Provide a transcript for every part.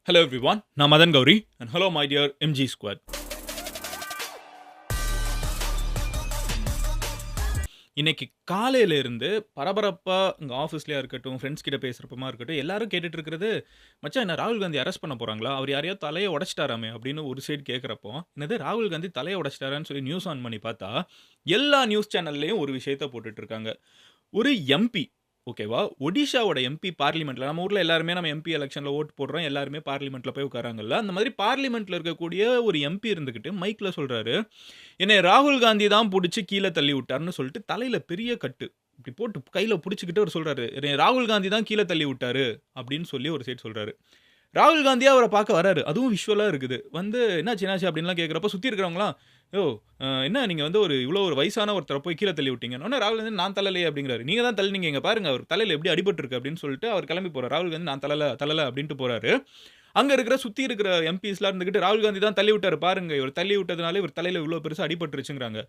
Hello everyone, நான் Madan Gowri and hello my dear MG squad. இன்னைக்கு காலையில இருந்து பரபரப்பா உங்க ஆஃபீஸ்லயா இருக்கட்டும், ஃப்ரெண்ட்ஸ் கிட்ட பேசுறப்பமா இருக்கட்டும், எல்லாரும் கேட்டுட்டு இருக்கிறது, "மச்சான் என்ன ராகுல் காந்தி அரெஸ்ட் பண்ண போறாங்களா? அவர் யாரையோ தலைய உடைச்சிட்டாராமே" அப்படின்னு ஒரு சைடு கேட்கிறப்போ, என்னது ராகுல் காந்தி தலைய உடைச்சிட்டாரான்னு சொல்லி நியூஸ் ஆன் பண்ணி பார்த்தா, எல்லா நியூஸ் சேனல்லயும் ஒரு விஷயத்த போட்டுட்டு இருக்காங்க. ஒரு எம்பி ஓகேவா? ஒடிஷாவோட எம்பி பார்லிமெண்ட்ல நம்ம ஊர்ல எல்லாருமே நம்ம எம்பி எலக்ஷன்ல ஓட்டு போடுறோம். எல்லாருமே பார்லிமெண்ட்ல போய் உட்காராங்கல்ல. அந்த மாதிரி பார்லிமெண்ட்ல இருக்கக்கூடிய ஒரு எம்பி இருந்துகிட்டு மைக்ல சொல்றாரு, "என்னைய ராகுல் காந்தி தான் புடிச்சு கீழ தள்ளி விட்டாருன்னு" சொல்லிட்டு தலையில பெரிய கட்டு. இப்படி போட்டு கையில புடிச்சுக்கிட்டு அவரு சொல்றாரு, "என்னைய ராகுல் காந்தி தான் கீழ தள்ளி விட்டாரு" அப்படின்னு சொல்லி ஒரு சைடு சொல்றாரு. ராகுல் காந்தியா அவர பார்க்க வராரு. அதுவும் விஷுவலா இருக்குது. வந்து "என்னாச்சு, என்னாச்சு?" அப்படின்லாம் கேட்கிறப்போ சுத்தி இருக்கிறவங்கலாம், "யோவ்! என்ன நீங்க வந்து இவ்ளோ ஒரு வயசான ஒருத்தர போய் கீழ தள்ளி விட்டீங்கன்னு." உடனே ராகுல் காந்தி "நான் தள்ளலையே" அப்படிங்கிறாரு. "நீங்க தான் தள்ளுனீங்க. இங்க பாருங்க அவர் தலையில எப்படி அடிபட்டுருக்கு" அப்படின்னு சொல்லிட்டு அவர் கிளம்பி போறாரு. ராகுல் காந்தி "நான் தள்ளல" அப்படின்ட்டு போறாரு. அங்க இருக்கிற சுத்தி இருக்கிற எம்பிஸ்லாம் இருந்துகிட்டு, "ராகுல் காந்தி தான் தள்ளி விட்டாரு பாருங்க. இவர் தள்ளி விட்டதுனால இவர் தலையில இவ்ளோ பெருசா அடிபட்டுருச்சுங்கிறாங்க."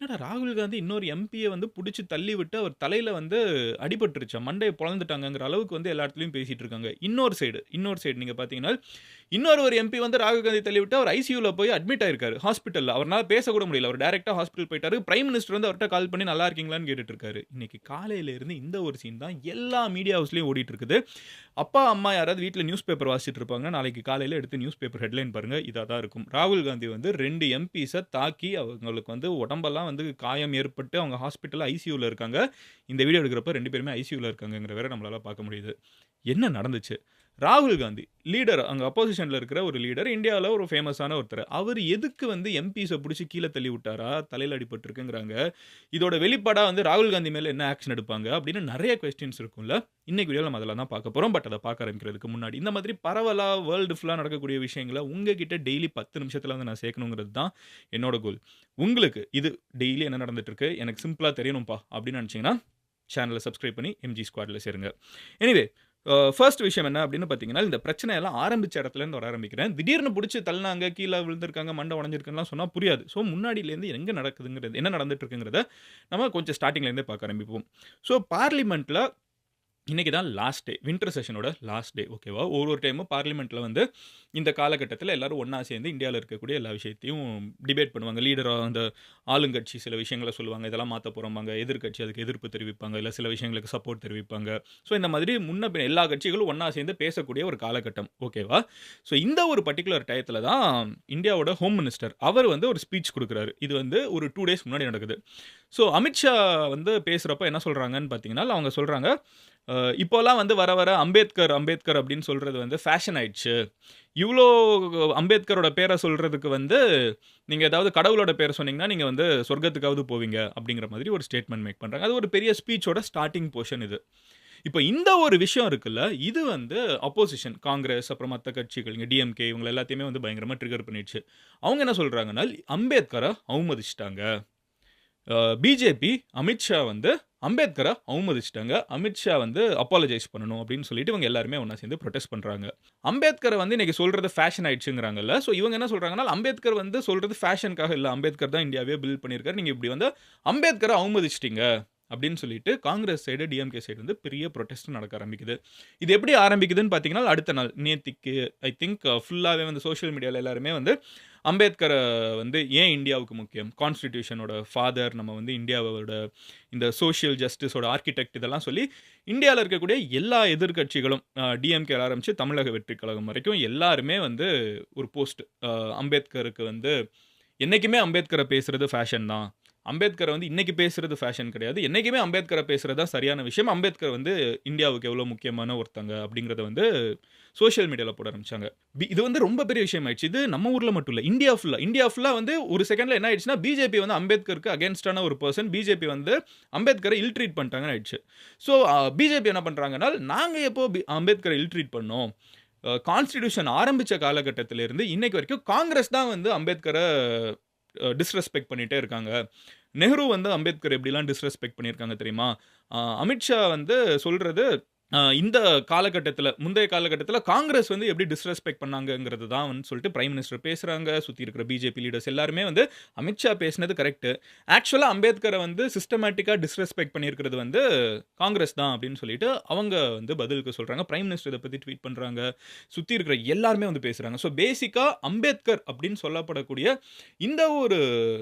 என்னடா ராகுல் காந்தி இன்னொரு எம்பிய வந்து புடிச்சு தள்ளி விட்டு அவர் தலையில வந்து அடிபட்டுருச்சாம். மண்டைய பொளந்துட்டாங்கங்கிற அளவுக்கு வந்து எல்லா இடத்துலயும் பேசிட்டு இருக்காங்க. இன்னொரு சைடு நீங்க பார்த்தீங்கன்னா, இன்னொரு ஒரு எம்பி வந்து ராகுல் காந்தி தள்ளி விட்டு அவர் ஐசியூல போய் அட்மிட் ஆயிருக்காரு ஹாஸ்பிட்டல்ல. அவர்னால பேசக்கூட முடியல. அவர் டைரக்ட்டா ஹாஸ்பிட்டல் போய்ட்டாரு. பிரைம் மினிஸ்டர் வந்து அவர்ட்ட கால் பண்ணி நல்லா இருக்கீங்களான்னு கேட்டுட்டு இருக்காரு. இன்னைக்கு காலையில இருந்து இந்த ஒரு சீன் தான் எல்லா மீடியா ஹவுஸ்லயும் ஓடிட்டு இருக்குது. அப்பா, அம்மா யாராவது வீட்ல நியூஸ் பேப்பர் வாசிச்சுட்டு இருப்பாங்க. நாளைக்கு காலையில எடுத்து நியூஸ் பேப்பர் ஹெட்லைன் பாருங்க. இதா தான் இருக்கும். ராகுல் காந்தி வந்து 2 எம்பிஸ தாக்கி அவங்களுக்கு வந்து உடம்பெல்லாம் வந்து காயம் ஏற்பட்டு அவங்க ஹாஸ்பிட்டல்ல ஐசியூல இருக்காங்க. இந்த வீடியோ எடுக்கிறப்ப 2 பேருமே ஐசியூல இருக்காங்கங்கிற வேற நம்மளால பார்க்க முடியுது. என்ன நடந்துச்சு? ராகுல் காந்தி லீடர் அங்க அப்போசிஷன்ல இருக்கிற ஒரு லீடர். இந்தியால ஒரு ஃபேமஸான ஒருத்தர். அவரு எதுக்கு வந்து எம்பிஸ புடிச்சு கீழ தள்ளி விட்டாரா? தலையில அடிபட்டுருக்குங்கிறாங்க. இதோட வெளிப்பாடா வந்து ராகுல் காந்தி மேல என்ன ஆக்ஷன் எடுப்பாங்க? அப்படின்னு நெறைய கொஸ்டின்ஸ் இருக்கும்ல. இன்னைக்கு வீடியோல நம்ம அதெல்லாம் தான் பார்க்க போறோம். பட் அத பார்க்க ஆரம்பிக்கிறதுக்கு முன்னாடி, இந்த மாதிரி பரவலா வேர்ல்டு ஃபுல்லா நடக்கக்கூடிய விஷயங்கள உங்ககிட்ட டெய்லி 10 நிமிஷத்துல வந்து நான் சேர்க்கணுங்கிறது தான் என்னோட கோல். உங்களுக்கு இது டெய்லி என்ன நடந்துட்டு இருக்கு? எனக்கு சிம்பிளா தெரியணும்ப்பா அப்படின்னு நெனச்சீங்கன்னா, சேனல சப்ஸ்கிரைப் பண்ணி எம்ஜி ஸ்குவாட்ல சேருங்க. எனிவே ஃபர்ஸ்ட் விஷயம் என்ன அப்படின்னு பார்த்தீங்கன்னா, இந்த பிரச்சனை எல்லாம் ஆரம்பிச்ச இடத்துலேருந்து வர ஆரம்பிக்கிறேன். திடீர்னு புடிச்சு தள்ளுனாங்க, கீழ விழுந்திருக்காங்க, மண்டை உடைஞ்சிருக்குன்னுலாம் சொன்னா புரியாது. ஸோ முன்னாடிலேருந்து எங்க நடக்குதுங்கிறது, என்ன நடந்துட்டு இருக்குங்கிறத நம்ம கொஞ்சம் ஸ்டார்ட்டிங்லேருந்தே பார்க்க ஆரம்பிப்போம். ஸோ பார்லிமெண்ட்ல இன்னைக்கு தான் லாஸ்ட் டே. வின்டர் செஷனோட லாஸ்ட் டே ஓகேவா? ஒரு டைமும் பார்லிமெண்ட்ல வந்து இந்த காலகட்டத்தில எல்லாரும் ஒண்ணா சேர்ந்து இந்தியால இருக்கக்கூடிய எல்லா விஷயத்தையும் டிபேட் பண்ணுவாங்க. லீடரா அந்த ஆளுங்கட்சி சில விஷயங்கள சொல்லுவாங்க. இதெல்லாம் மாத்தப் போறோம்பாங்க. எதிர்க்கட்சி அதுக்கு எதிர்ப்பு தெரிவிப்பாங்க. இல்ல சில விஷயங்களுக்கு சப்போர்ட் தெரிவிப்பாங்க. ஸோ இந்த மாதிரி முன்ன பின்ன எல்லா கட்சிகளும் ஒண்ணா சேர்ந்து பேசக்கூடிய ஒரு காலகட்டம். ஓகேவா? ஸோ இந்த ஒரு பர்ட்டிகுலர் டயத்துல தான் இந்தியாவோட ஹோம் மினிஸ்டர் அவர் வந்து ஒரு ஸ்பீச் குடுக்குறாரு. இது வந்து ஒரு 2 டேஸ் முன்னாடி நடக்குது. ஸோ அமித் ஷா வந்து பேசுறப்ப என்ன சொல்றாங்கன்னு பார்த்தீங்கன்னா, அவங்க சொல்றாங்க, இப்போலாம் வந்து வர வர அம்பேத்கர் அப்படின்னு சொல்றது வந்து ஃபேஷன் ஆயிடுச்சு. இவ்ளோ அம்பேத்கரோட பேர சொல்றதுக்கு வந்து, நீங்க ஏதாவது கடவுளோட பேர சொன்னீங்கன்னா, நீங்க வந்து சொர்க்கத்துக்காவது போவீங்க அப்படிங்கிற மாதிரி ஒரு ஸ்டேட்மெண்ட் மேக் பண்றாங்க. அது ஒரு பெரிய ஸ்பீச்சோட ஸ்டார்ட்டிங் போர்ஷன் இது. இப்ப இந்த ஒரு விஷயம் இருக்குல்ல, இது வந்து அப்போசிஷன் காங்கிரஸ், அப்புறம் மத்த கட்சிகள், இங்க டிஎம்கே இவங்க எல்லாத்தையுமே வந்து பயங்கரமா ட்ரிகர் பண்ணிடுச்சு. அவங்க என்ன சொல்றாங்கன்னா, அம்பேத்கர அவமதிச்சுட்டாங்க. பிஜேபி அமித் ஷா வந்து அம்பேத்கர அவமதிச்சுட்டாங்க. அமித் ஷா வந்து அப்பாலஜைஸ் பண்ணணும் அப்படின்னு சொல்லிட்டு இவங்க எல்லாருமே ஒண்ணா சேர்ந்து புரொடெஸ்ட் பண்றாங்க. அம்பேத்கர வந்து இன்னைக்கு சொல்றது ஃபேஷன் ஆயிடுச்சுங்கிறாங்கல்ல. ஸோ இவங்க என்ன சொல்றாங்கன்னா, அம்பேத்கர் வந்து சொல்றது ஃபேஷனுக்காக இல்ல. அம்பேத்கர் தான் இந்தியாவே பில்ட் பண்ணியிருக்காரு. நீங்க இப்படி வந்து அம்பேத்கர அவமதிச்சுட்டீங்க அப்படின்னு சொல்லிட்டு காங்கிரஸ் சைடு, டிஎம்கே சைடு வந்து பெரிய புரொடெஸ்ட் நடக்க ஆரம்பிக்குது. இது எப்படி ஆரம்பிக்குதுன்னு பார்த்தீங்கன்னா, அடுத்த நாள் நேத்திக்கு ஐ திங்க் ஃபுல்லாவே வந்து சோசியல் மீடியால எல்லாருமே வந்து அம்பேத்கர வந்து ஏன் இந்தியாவுக்கு முக்கியம்? கான்ஸ்டிடியூஷனோட ஃபாதர், நம்ம வந்து இந்தியாவோட இந்த சோசியல் ஜஸ்டிஸோட ஆர்க்கிடெக்ட் இதெல்லாம் சொல்லி இந்தியால இருக்கக்கூடிய எல்லா எதிர்க்கட்சிகளும் டிஎம்கேல ஆரம்பிச்சு தமிழக வெற்றிக் கழகம் வரைக்கும் எல்லாருமே வந்து ஒரு போஸ்ட் அம்பேத்கருக்கு வந்து என்னைக்குமே அம்பேத்கர பேசுறது ஃபேஷன் தான். அம்பேத்கர வந்து இன்னைக்கு பேசுறது ஃபேஷன் கிடையாது. என்னைக்குமே அம்பேத்கர பேசுறது தான் சரியான விஷயம். அம்பேத்கர் வந்து இந்தியாவுக்கு எவ்வளோ முக்கியமான ஒருத்தங்க அப்படிங்கிறத வந்து சோசியல் மீடியால போட ஆரம்பிச்சாங்க. இது வந்து ரொம்ப பெரிய விஷயம் ஆயிடுச்சு. இது நம்ம ஊர்ல மட்டும் இல்ல. இந்தியா ஃபுல்லா வந்து ஒரு செகண்ட்ல என்ன ஆயிடுச்சுன்னா, பிஜேபி வந்து அம்பேத்கருக்கு அகைன்ஸ்டான ஒரு பெர்சன். பிஜேபி வந்து அம்பேத்கரை இல் ட்ரீட் பண்ணிட்டாங்கன்னு ஆயிடுச்சு. ஸோ பிஜேபி என்ன பண்றாங்கன்னா, நாங்க எப்போ அம்பேத்கரை இல் ட்ரீட் பண்ணோம்? கான்ஸ்டிடியூஷன் ஆரம்பிச்ச காலகட்டத்திலிருந்து இன்னைக்கு வரைக்கும் காங்கிரஸ் தான் வந்து அம்பேத்கர டிஸ்ரெஸ்பெக்ட் பண்ணிட்டே இருக்காங்க. நெஹ்ரு வந்து அம்பேத்கர் எப்படிலாம் டிஸ்ரெஸ்பெக்ட் பண்ணியிருக்காங்க தெரியுமா? அமித் ஷா வந்து சொல்றது, இந்த காலகட்டத்தில முந்தைய காலகட்டத்தில காங்கிரஸ் வந்து எப்படி டிஸ்ரெஸ்பெக்ட் பண்ணாங்கங்கிறது தான் வந்து சொல்லிட்டு பிரைம் மினிஸ்டர் பேசுறாங்க. சுத்தி இருக்கிற பிஜேபி லீடர்ஸ் எல்லாருமே வந்து அமித் ஷா பேசினது கரெக்ட்டு. ஆக்சுவலா அம்பேத்கர வந்து சிஸ்டமேட்டிக்கா டிஸ்ரெஸ்பெக்ட் பண்ணியிருக்கிறது வந்து காங்கிரஸ் தான் அப்படின்னு சொல்லிட்டு அவங்க வந்து பதிலுக்கு சொல்றாங்க. பிரைம் மினிஸ்டர் இத பத்தி ட்வீட் பண்றாங்க. சுத்தி இருக்கிற எல்லாருமே வந்து பேசுறாங்க. ஸோ பேசிக்கா அம்பேத்கர் அப்படின்னு சொல்லப்படக்கூடிய இந்த ஒரு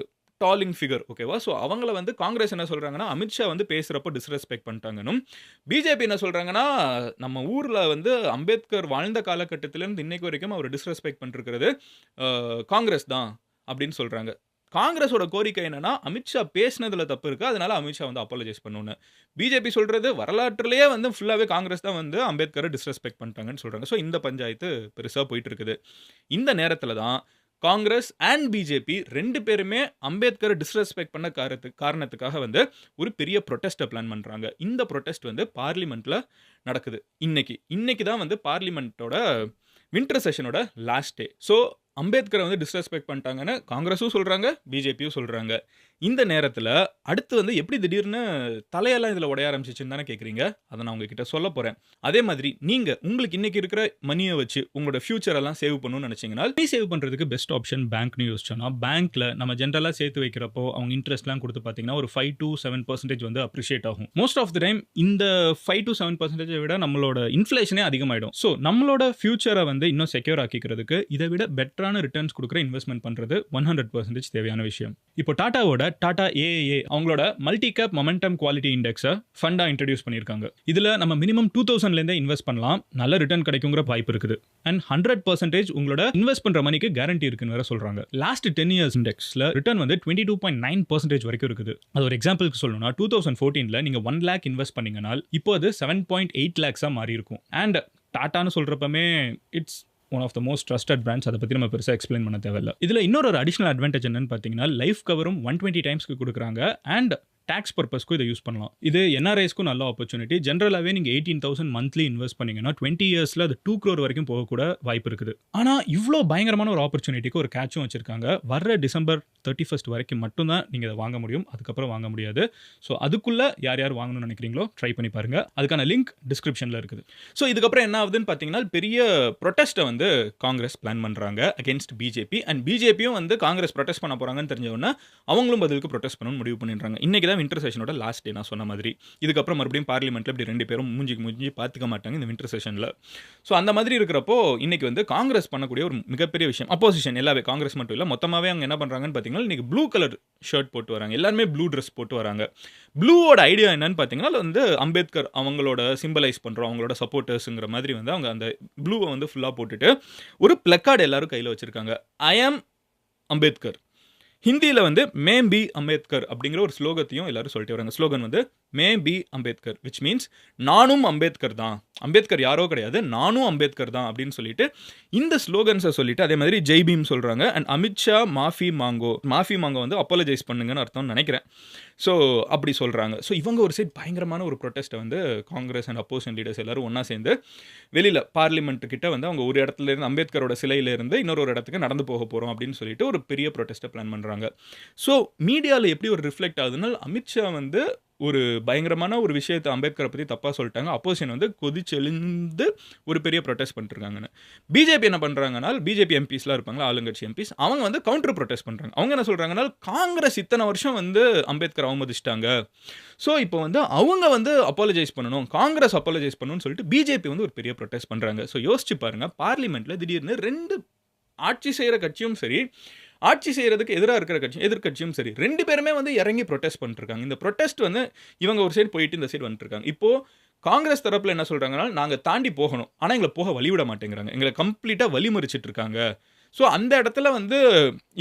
டாலிங் ஃபிகர் ஓகேவா? ஸோ அவங்கள வந்து காங்கிரஸ் என்ன சொல்றாங்கன்னா, அமித் ஷா வந்து பேசுறப்போ டிஸ்ரெஸ்பெக்ட் பண்ணிட்டாங்கன்னும், பிஜேபி என்ன சொல்றாங்கன்னா, நம்ம ஊர்ல வந்து அம்பேத்கர் வாழ்ந்த காலகட்டத்திலிருந்து இன்னைக்கு வரைக்கும் அவர டிஸ்ரெஸ்பெக்ட் பண்ணிருக்கிறது காங்கிரஸ் தான் அப்படின்னு சொல்றாங்க. காங்கிரஸோட கோரிக்கை என்னன்னா, அமித் ஷா பேசினதுல தப்பு இருக்கு. அதனால அமித் ஷா வந்து அப்பாலஜைஸ் பண்ணணும்னு. பிஜேபி சொல்றது வரலாற்றிலேயே வந்து ஃபுல்லாவே காங்கிரஸ் தான் வந்து அம்பேத்கர டிஸ்ரெஸ்பெக்ட் பண்ணிட்டாங்கன்னு சொல்றாங்க. ஸோ இந்த பஞ்சாயத்து பெருசா போயிட்டு இருக்குது. இந்த நேரத்தில தான் காங்கிரஸ் அண்ட் பிஜேபி 2 பேருமே அம்பேத்கர டிஸ்ரெஸ்பெக்ட் பண்ண காரணத்துக்காக வந்து ஒரு பெரிய புரொட்டஸ்ட்ட பிளான் பண்றாங்க. இந்த புரொட்டஸ்ட் வந்து பார்லிமென்ட்ல நடக்குது. இன்னைக்கு தான் வந்து பார்லிமென்ட்டோட வின்டர் செஷனோட லாஸ்ட் டே. ஸோ அம்பேத்கர வந்து டிஸ்ரெஸ்பெக்ட் பண்ணிட்டாங்கன்னு காங்கிரஸும் சொல்றாங்க, பிஜேபியும் சொல்றாங்க. இந்த நேரத்தில அடுத்து வந்து எப்படி திடீர்னு தலையெல்லாம் இதில உடைய ஆரம்பிச்சுச்சுன்னு தானே கேட்கிறீங்க. அத நான் உங்ககிட்ட சொல்லப் போறேன். அதே மாதிரி நீங்க உங்களுக்கு இன்னைக்கு இருக்கிற மனிய வச்சு உங்களோட ஃபியூச்சர் எல்லாம் சேவ் பண்ணணும்னு நினைச்சீங்கன்னா, மணி சேவ் பண்றதுக்கு பெஸ்ட் ஆப்ஷன் பேங்க்ன்னு யோசிச்சோம்னா, பேங்க்ல நம்ம ஜெனரலா சேர்த்து வைக்கிறப்போ அவங்க இன்ட்ரெஸ்ட்லாம் குடுத்து பார்த்தீங்கன்னா, ஒரு 5-7% வந்து அப்ரிஷியேட் ஆகும். மோஸ்ட் ஆஃப் தி டைம் இந்த 5-7% விட நம்மளோட இன்ஃப்ளேஷனே அதிகமாயிடும். ஸோ நம்மளோட ஃபியூச்சர வந்து இன்னும் செக்யூர் ஆக்கிக்கிறதுக்கு இத விட பெட்டரான ரிட்டர்ன்ஸ் குடுக்குற இன்வெஸ்ட்மென்ட் பண்றது 100% தேவையான விஷயம். இப்போ டாடாவோட டாடா ஏஏஏ அவங்களோட multi cap momentum quality index ஃபண்டா இன்ட்ரோடியூஸ் பண்ணியிருக்காங்க. இதுல நம்ம மினிமம் 2000ல இருந்தே இன்வெஸ்ட் பண்ணலாம். நல்ல ரிட்டர்ன் கிடைக்குங்கிற வாய்ப்பு இருக்குது. அண்ட் 100% உங்களோட இன்வெஸ்ட் பண்ற மணிக்கு கேரண்டி இருக்குன்னு வேற சொல்றாங்க. லாஸ்ட் 10 இயர்ஸ் இண்டெக்ஸ்ல ரிட்டர்ன் வந்து 22.9% வரைக்கும் இருக்குது. அது ஒரு எக்ஸாம்பிளுக்கு சொல்லணும்னா 2014ல நீங்க 1 லேக் இன்வெஸ்ட் பண்ணீங்கன்னா இப்போ அது 7.8 லேக்ஸா மாறி இருக்கும். அண்ட் டாடான்னு சொல்றப்பமே it's one of the most trusted brands. அதை பற்றி நம்ம பெருசாக எக்ஸ்பிளைன் பண்ண தேவையில்ல. இதில் இன்னொரு அடிஷனல் அட்வான்டேஜ் என்னன்னு பார்த்தீங்கன்னா, லைஃப் கவரும் 120 டைம்ஸ்க்கு கொடுக்குறாங்க. அண்ட் டாக்ஸ் பர்பஸ்க்கும் இதை யூஸ் பண்ணலாம். இது என்ஆர்ஐஸ்க்கும் நல்ல ஆப்பர்ச்சுனிட்டி. ஜென்ரலாகவே நீங்கள் 18,000 மந்த்லி இன்வெஸ்ட் பண்ணீங்கன்னா 20 இயர்ஸில் அது 2 crore வரைக்கும் போகக்கூட வாய்ப்பு இருக்குது. ஆனால் இவ்வளோ பயங்கரமான ஒரு ஆப்பர்ச்சுனிட்டிக்கு ஒரு கேட்சும் வச்சிருக்காங்க. வர்ற டிசம்பர் 31 வரைக்கும் மட்டும்தான் நீங்கள் இதை வாங்க முடியும். அதுக்கப்புறம் வாங்க முடியாது. ஸோ அதுக்குள்ளே யார் யார் வாங்கணும்னு நினைக்கிறீங்களோ ட்ரை பண்ணி பாருங்க. அதுக்கான லிங்க் டிஸ்கிரிப்ஷனில் இருக்குது. ஸோ இதுக்கப்புறம் என்ன ஆகுதுன்னு பார்த்தீங்கன்னா, பெரிய ப்ரொட்டஸ்ட்டை வந்து காங்கிரஸ் பிளான் பண்ணுறாங்க அகேன்ஸ்ட் பிஜேபி. அண்ட் பிஜேபியும் வந்து காங்கிரஸ் ப்ரொட்டஸ்ட் பண்ண போகிறாங்கன்னு தெரிஞ்சவொன்னே அவங்களும் பதிலுக்கு ப்ரொட்டஸ்ட் பண்ணணும்னு முடிவு பண்ணிடுறாங்க. இன்னைக்கு வின்டர் செஷனோட லாஸ்ட் டே நான் சொன்ன மாதிரி. இதுக்கப்புறம் மறுபடியும் பார்லிமெண்ட்ல இப்படி 2 பேரும் மூஞ்சிக்கு பார்த்துக்க மாட்டாங்க இந்த வின்டர் செஷன்ல. ஸோ அந்த மாதிரி இருக்கிறப்போ இன்னைக்கு வந்து காங்கிரஸ் பண்ணக்கூடிய ஒரு மிகப்பெரிய விஷயம், அப்போசிஷன் எல்லாமே காங்கிரஸ் மட்டும் இல்லை, மொத்தமாகவே அவங்க என்ன பண்ணுறாங்கன்னு பார்த்தீங்கன்னா, இன்னைக்கு ப்ளூ கலர் ஷர்ட் போட்டு வராங்க. எல்லாருமே ப்ளூ ட்ரெஸ் போட்டு வராங்க. ப்ளூவோட ஐடியா என்னன்னு பார்த்தீங்கன்னா, அது வந்து அம்பேத்கர் அவங்களோட சிம்பலைஸ் பண்ணுறோம், அவங்களோட சப்போர்ட்டர்ஸுங்கிற மாதிரி வந்து அவங்க அந்த ப்ளூவை வந்து ஃபுல்லாக போட்டுட்டு ஒரு பிளக்கார்டு எல்லாரும் கையில் வச்சிருக்காங்க. ஐ ஆம் அம்பேத்கர். ஹிந்தியில வந்து மே பி அம்பேத்கர் அப்படிங்கிற ஒரு ஸ்லோகத்தையும் எல்லாரும் சொல்லிட்டு வராங்க. ஸ்லோகன் வந்து may be Ambedkar which means நானும் அம்பேத்கர் தான், அம்பேத்கர் யாரோ கிடையாது, நானும் அம்பேத்கர் தான் அப்படின்னு சொல்லிட்டு இந்த ஸ்லோகன்ஸை சொல்லிட்டு அதே மாதிரி ஜெய் பீம் சொல்றாங்க. அண்ட் அமித்ஷா மாஃபி மாங்கோ வந்து அப்பாலஜைஸ் பண்ணுங்கன்னு அர்த்தம் நினைக்கிறேன். ஸோ அப்படி சொல்றாங்க. ஸோ இவங்க ஒரு சைட் பயங்கரமான ஒரு ப்ரொட்டஸ்ட்டை வந்து காங்கிரஸ் அண்ட் அப்போசிஷன் லீடர்ஸ் எல்லாரும் ஒன்றா சேர்ந்து வெளியில் பார்லிமெண்ட் கிட்ட வந்து அவங்க ஒரு இடத்துல இருந்து அம்பேத்கரோட சிலையிலேருந்து இன்னொரு இடத்துக்கு நடந்து போக போகிறோம் அப்படின்னு சொல்லிட்டு ஒரு பெரிய ப்ரொட்டஸ்ட்டை பிளான் பண்ணுறாங்க. ஸோ மீடியாவில் எப்படி ஒரு ரிஃப்ளெக்ட் ஆகுதுன்னா, அமித்ஷா வந்து ஒரு பயங்கரமான ஒரு விஷயத்தை அம்பேத்கரை பற்றி தப்பாக சொல்லிட்டாங்க. அப்போசிஷன் வந்து கொதிச்செழுந்து ஒரு பெரிய ப்ரொட்டஸ்ட் பண்ணிருக்காங்கன்னு. பிஜேபி என்ன பண்ணுறாங்கன்னா, பிஜேபி எம்பிஸ்லாம் இருப்பாங்களா, ஆளுங்கட்சி எம்பிஸ், அவங்க வந்து கவுண்டர் ப்ரொட்டஸ்ட் பண்ணுறாங்க. அவங்க என்ன சொல்கிறாங்கன்னா, காங்கிரஸ் இத்தனை வருஷம் வந்து அம்பேத்கர் அவமதிச்சிட்டாங்க. ஸோ இப்போ வந்து அவங்க வந்து அப்பாலஜைஸ் பண்ணணும், காங்கிரஸ் அப்பாலஜைஸ் பண்ணணும்னு சொல்லிட்டு பிஜேபி வந்து ஒரு பெரிய ப்ரொட்டஸ்ட் பண்ணுறாங்க. ஸோ யோசிச்சு பாருங்க, பார்லிமெண்ட்டில் திடீர்னு 2 ஆட்சி செய்கிற கட்சியும் சரி, ஆட்சி செய்யறதுக்கு எதிராக இருக்கிற எதிர்க்கட்சியும் சரி, 2 பேருமே வந்து இறங்கி ப்ரொட்டஸ்ட் பண்ணிருக்காங்க. இந்த ப்ரொட்டஸ்ட் வந்து இவங்க ஒரு சைடு போயிட்டு இந்த சைடு வந்துட்டு இருக்காங்க. இப்போ காங்கிரஸ் தரப்புல என்ன சொல்றாங்கன்னா, நாங்க தாண்டி போகணும், ஆனா எங்களை போக வழிவிட மாட்டேங்கிறாங்க, எங்களை கம்ப்ளீட்டா வழிமறிச்சிட்டு இருக்காங்க. ஸோ அந்த இடத்துல வந்து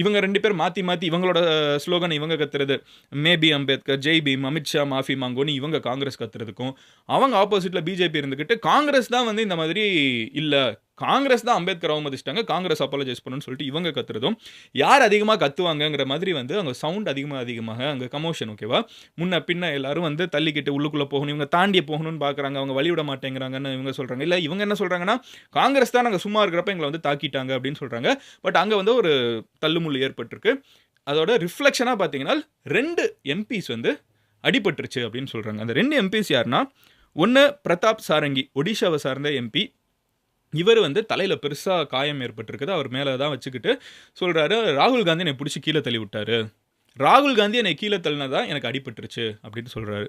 இவங்க 2 பேர் மாற்றி இவங்களோட ஸ்லோகன் இவங்க கத்துறது மேபி அம்பேத்கர், ஜெய் பீம், அமித்ஷா மாஃபி மாங்கோன்னு இவங்க காங்கிரஸ் கத்துறதுக்கும், அவங்க ஆப்போசிட்டில் பிஜேபி இருந்துக்கிட்டு காங்கிரஸ் தான் வந்து இந்த மாதிரி இல்லை, காங்கிரஸ் தான் அம்பேத்கர் அவமதிச்சிட்டாங்க, காங்கிரஸ் அப்பாலஜைஸ் பண்ணணும்னு சொல்லிட்டு இவங்க கத்துறதும், யார் அதிகமாக கத்துவாங்கங்கிற மாதிரி வந்து அவங்க சவுண்ட் அதிகமாக அங்கே கமோஷன் ஓகேவா, முன்ன பின்ன எல்லாரும் வந்து தள்ளிக்கிட்டு உள்ளுக்குள்ளே போகணும், இவங்க தாண்டிய போகணும்னு பார்க்குறாங்க, அவங்க வழிவிட மாட்டேங்கிறாங்கன்னு இவங்க சொல்கிறாங்க. இல்லை இவங்க என்ன சொல்கிறாங்கன்னா, காங்கிரஸ் தான் நாங்கள் சும்மா இருக்கிறப்ப எங்களை வந்து தாக்கிட்டாங்க அப்படின்னு சொல்கிறாங்க. பட் அங்கே வந்து ஒரு தள்ளுமுள்ளு ஏற்பட்டிருக்கு. அதோட ரிஃப்ளெக்ஷனாக பார்த்தீங்கன்னா 2 எம்பிஸ் வந்து அடிபட்டுருச்சு அப்படின்னு சொல்கிறாங்க. அந்த 2 எம்பிஸ் யாருன்னா, ஒண்ணு பிரதாப் சாரங்கி, ஒடிஷாவை சார்ந்த எம்பி. இவர் வந்து தலையில பெருசா காயம் ஏற்பட்டிருக்குது. அவர் மேல தான் வச்சுக்கிட்டு சொல்றாரு, "ராகுல் காந்தி என்னை புடிச்சு கீழ தள்ளி விட்டாரு. ராகுல் காந்தி என்னை கீழ தள்ளினது தான் எனக்கு அடிபட்டுருச்சு" அப்படின்னு சொல்றாரு.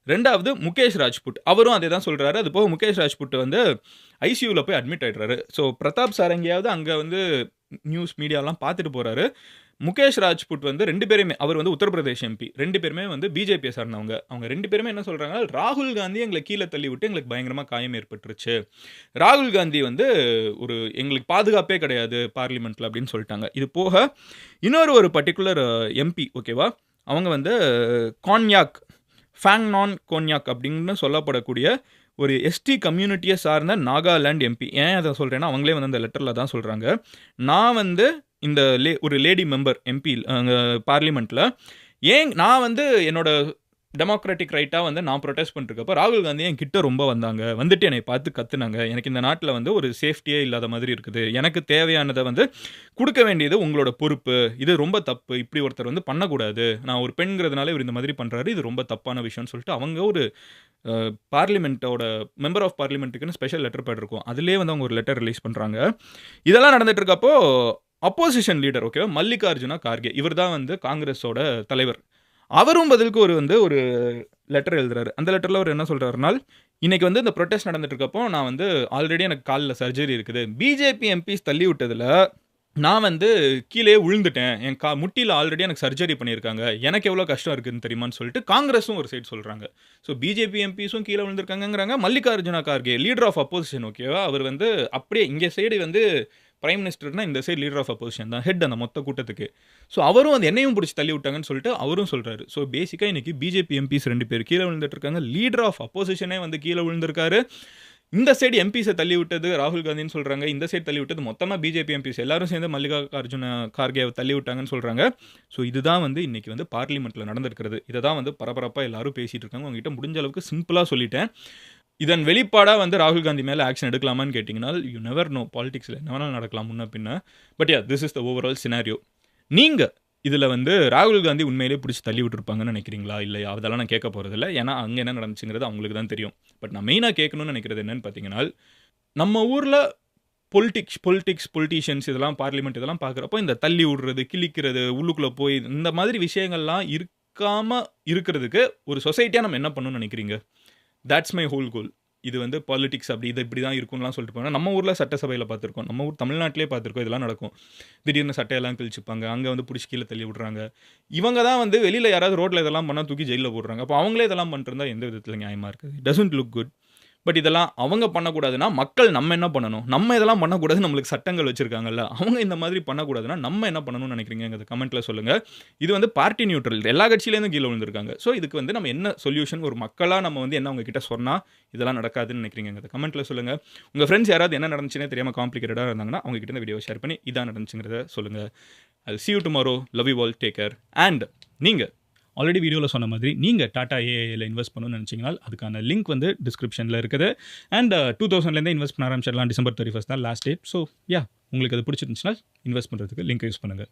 2வது முகேஷ் ராஜ்புட். அவரும் அதே தான் சொல்றாரு. அது போக முகேஷ் ராஜ்புட் வந்து ஐசியூல போய் அட்மிட் ஆயிடுறாரு. ஸோ பிரதாப் சாரங்கியாவது அங்க வந்து நியூஸ் மீடியாலாம் பார்த்துட்டு போறாரு. முகேஷ் ராஜ்புட் வந்து 2 பேருமே, அவர் வந்து உத்தரப்பிரதேஷ் எம்பி. 2 பேருமே வந்து பிஜேபியை சார்ந்தவங்க. அவங்க 2 பேருமே என்ன சொல்றாங்க, ராகுல் காந்தி எங்களை கீழ தள்ளி விட்டு எங்களுக்கு பயங்கரமா காயம் ஏற்பட்டுருச்சு. ராகுல் காந்தி வந்து ஒரு எங்களுக்கு பாதுகாப்பே கிடையாது பார்லிமெண்ட்ல அப்படின்னு சொல்லிட்டாங்க. இது போக இன்னொரு ஒரு பர்ட்டிகுலர் எம்பி, ஓகேவா? அவங்க வந்து கான்யாக், ஃபேங்நான் கோன்யாக் அப்படின்னு சொல்லப்படக்கூடிய ஒரு எஸ்டி கம்யூனிட்டியை சார்ந்த நாகாலாந்து எம்பி. ஏன் அதை சொல்றேன்னா, அவங்களே வந்து அந்த லெட்டர்ல தான் சொல்றாங்க. நான் வந்து இந்த ஒரு லேடி மெம்பர் எம்பி பார்லிமெண்ட்ல, ஏன் நான் வந்து என்னோட டெமோக்ராட்டிக் ரைட்டா வந்து நான் ப்ரொடெஸ்ட் பண்ணிருக்கப்ப ராகுல் காந்தி என் கிட்ட ரொம்ப வந்தாங்க. வந்துட்டு என்னை பார்த்து கத்துனாங்க. எனக்கு இந்த நாட்டில வந்து ஒரு சேஃப்டியே இல்லாத மாதிரி இருக்குது. எனக்கு தேவையானதை வந்து குடுக்க வேண்டியது உங்களோட பொறுப்பு. இது ரொம்ப தப்பு. இப்படி ஒருத்தர் வந்து பண்ணக்கூடாது. நான் ஒரு பெண்ங்கிறதுனால இவர் இந்த மாதிரி பண்றாரு. இது ரொம்ப தப்பான விஷயம்னு சொல்லிட்டு அவங்க ஒரு பார்லிமெண்ட்டோட மெம்பர் ஆஃப் பார்லிமெண்ட்டுக்குன்னு ஸ்பெஷல் லெட்டர் பேட் இருக்கும். அதிலேயே வந்து அவங்க ஒரு லெட்டர் ரிலீஸ் பண்றாங்க. இதெல்லாம் நடந்துட்டு இருக்கப்போ அப்போசிஷன் லீடர், ஓகேவா, மல்லிகார்ஜுனா கார்கே, இவர் தான் வந்து காங்கிரஸோட தலைவர். அவரும் பதிலுக்கு ஒரு லெட்டர் எழுதுறாரு. அந்த லெட்டர்ல அவர் என்ன சொல்றாருனால், இன்னைக்கு வந்து இந்த ப்ரொடெஸ்ட் நடந்துட்டு இருக்கப்போ நான் வந்து ஆல்ரெடி எனக்கு கால்ல சர்ஜரி இருக்குது. பிஜேபி எம்பிஸ் தள்ளி விட்டதுல நான் வந்து கீழயே விழுந்துட்டேன். என் முட்டியில ஆல்ரெடி எனக்கு சர்ஜரி பண்ணியிருக்காங்க. எனக்கு எவ்வளோ கஷ்டம் இருக்குன்னு தெரியுமான்னு சொல்லிட்டு காங்கிரஸும் ஒரு சைடு சொல்றாங்க. ஸோ பிஜேபி எம்பிஸும் கீழ விழுந்திருக்காங்கங்கிறாங்க. Mallikarjuna Kharge, leader of opposition, ஓகேவா, அவர் வந்து அப்படியே இங்க சைடு வந்து பிரைம் மினிஸ்டர்னா இந்த சைடு லீடர் ஆஃப் அப்போசிஷன் தான், ஹெட் அந்த மொத்த கூட்டத்துக்கு. ஸோ அவரும் வந்து என்னையும் பிடிச்சி தள்ளி விட்டாங்கன்னு சொல்லிட்டு அவரும் சொல்றாரு. ஸோ பேசிக்கா இன்னைக்கு பிஜேபி எம்பிஸ் 2 பேர் கீழ விழுந்துட்டு இருக்காங்க. லீடர் ஆஃப் அப்போசிஷனே வந்து கீழ விழுந்திருக்காரு. இந்த சைடு எம்பிஸை தள்ளி விட்டது ராகுல் காந்தின்னு சொல்றாங்க. இந்த சைடு தள்ளி விட்டது மொத்தமா பிஜேபி எம்பிஸ் எல்லாரும் சேர்ந்து மல்லிகார்ஜுன கார்கேவை தள்ளி விட்டாங்கன்னு சொல்றாங்க. ஸோ இதுதான் வந்து இன்னைக்கு வந்து பார்லிமெண்ட்ல நடந்திருக்கிறது. இதை தான் வந்து பரபரப்பா எல்லாரும் பேசிட்டு இருக்காங்க. உங்ககிட்ட முடிஞ்ச அளவுக்கு சிம்பிளா சொல்லிட்டேன். இதன் வெளிப்பாடா வந்து ராகுல் காந்தி மேல ஆக்ஷன் எடுக்கலாமான்னு கேட்டீங்கன்னா, யூ நெவர் நோ. பாலிடிக்ஸ்ல என்ன வேணாலும் நடக்கலாம் முன்ன பின்ன. But yeah, this is the overall scenario. நீங்க இதுல வந்து ராகுல் காந்தி உண்மையிலேயே பிடிச்சி தள்ளி விட்டுருப்பாங்கன்னு நினைக்கிறீங்களா? இல்லையா? அதெல்லாம் நான் கேட்க போறதில்ல. ஏன்னா அங்க என்ன நடந்துச்சுங்கிறது அவங்களுக்கு தான் தெரியும். பட் நான் மெயினா கேட்கணும்னு நினைக்கிறது என்னன்னு பார்த்தீங்கன்னா, நம்ம ஊர்ல பொலிட்டிஷியன்ஸ் இதெல்லாம் பார்லிமெண்ட் இதெல்லாம் பார்க்குறப்போ இந்த தள்ளி விடுறது, கிழிக்கிறது, உள்ளுக்குள்ள போய் இந்த மாதிரி விஷயங்கள்லாம் இருக்காம இருக்கிறதுக்கு ஒரு சொசைட்டியா நம்ம என்ன பண்ணணும்னு நினைக்கிறீங்க? தட்ஸ் மை ஹோல் கோல். இது வந்து பாலிடிக்ஸ் அப்படி இது இப்படி தான் இருக்கும்லாம் சொல்லிட்டு போனா, நம்ம ஊர்ல சட்டசபையில பார்த்துருக்கோம். நம்ம ஊர் தமிழ்நாட்டிலே பார்த்துருக்கோம். இதெல்லாம் நடக்கும். திடீர்னு சட்டையெல்லாம் கிழிச்சுப்பாங்க. அங்க வந்து புடிச்சு கீழ தள்ளி விடுறாங்க. இவங்க தான் வந்து வெளியில யாராவது ரோட்ல இதெல்லாம் பண்ணா தூக்கி ஜெயில்ல போடுறாங்க. அப்போ அவங்களே இதெல்லாம் பண்ணிட்டு இருந்தா எந்த விதத்துல நியாயமா இருக்குது? It doesn't look good. But இதெல்லாம் அவங்க பண்ணக்கூடாதுன்னா, மக்கள் நம்ம என்ன பண்ணணும்? நம்ம இதெல்லாம் பண்ணக்கூடாது. நம்மளுக்கு சட்டங்கள் வச்சிருக்காங்கல்ல. அவங்க இந்த மாதிரி பண்ணக்கூடாதுன்னா, நம்ம என்ன பண்ணணும்னு நினைக்கிறீங்கங்கிறத கமெண்ட்ல சொல்லுங்க. இது வந்து பார்ட்டி நியூட்ரல். எல்லா கட்சியிலேருந்தும் கீழ விழுந்திருக்காங்க. ஸோ இதுக்கு வந்து நம்ம என்ன சொல்யூஷன், ஒரு மக்களா நம்ம வந்து என்ன அவங்க கிட்ட சொன்னா இதெல்லாம் நடக்காதுன்னு நினைக்கிறீங்கங்கிறத கமெண்ட்ல சொல்லுங்க. உங்க ஃப்ரெண்ட்ஸ் யாராவது என்ன நடந்துச்சுன்னே தெரியாம காம்ப்ளிகேட்டடா இருந்தாங்கன்னா, அவங்க கிட்ட இந்த வீடியோ ஷேர் பண்ணி இதான் நடந்துச்சுங்கிறத சொல்லுங்க. I'll see you tomorrow. Love you all. Take care. And நீங்க ஆல்ரெடி வீடியோவில் சொன்ன மாதிரி நீங்கள் டாடா ஏஐயில் இன்வெஸ்ட் பண்ணணும்னு நினச்சிங்கன்னா அதுக்கான லிங்க் வந்து டிஸ்கிரிப்ஷனில் இருக்குது. அண்ட் 2000லேருந்தே இன்வெஸ்ட் பண்ண ஆரம்பிச்சிடலாம். December 31 தான் லாஸ்ட் டேட். ஸோ யா, உங்களுக்கு அது பிடிச்சிருந்துச்சுன்னா இன்வெஸ்ட் பண்ணுறதுக்கு லிங்க் யூஸ் பண்ணுங்கள்.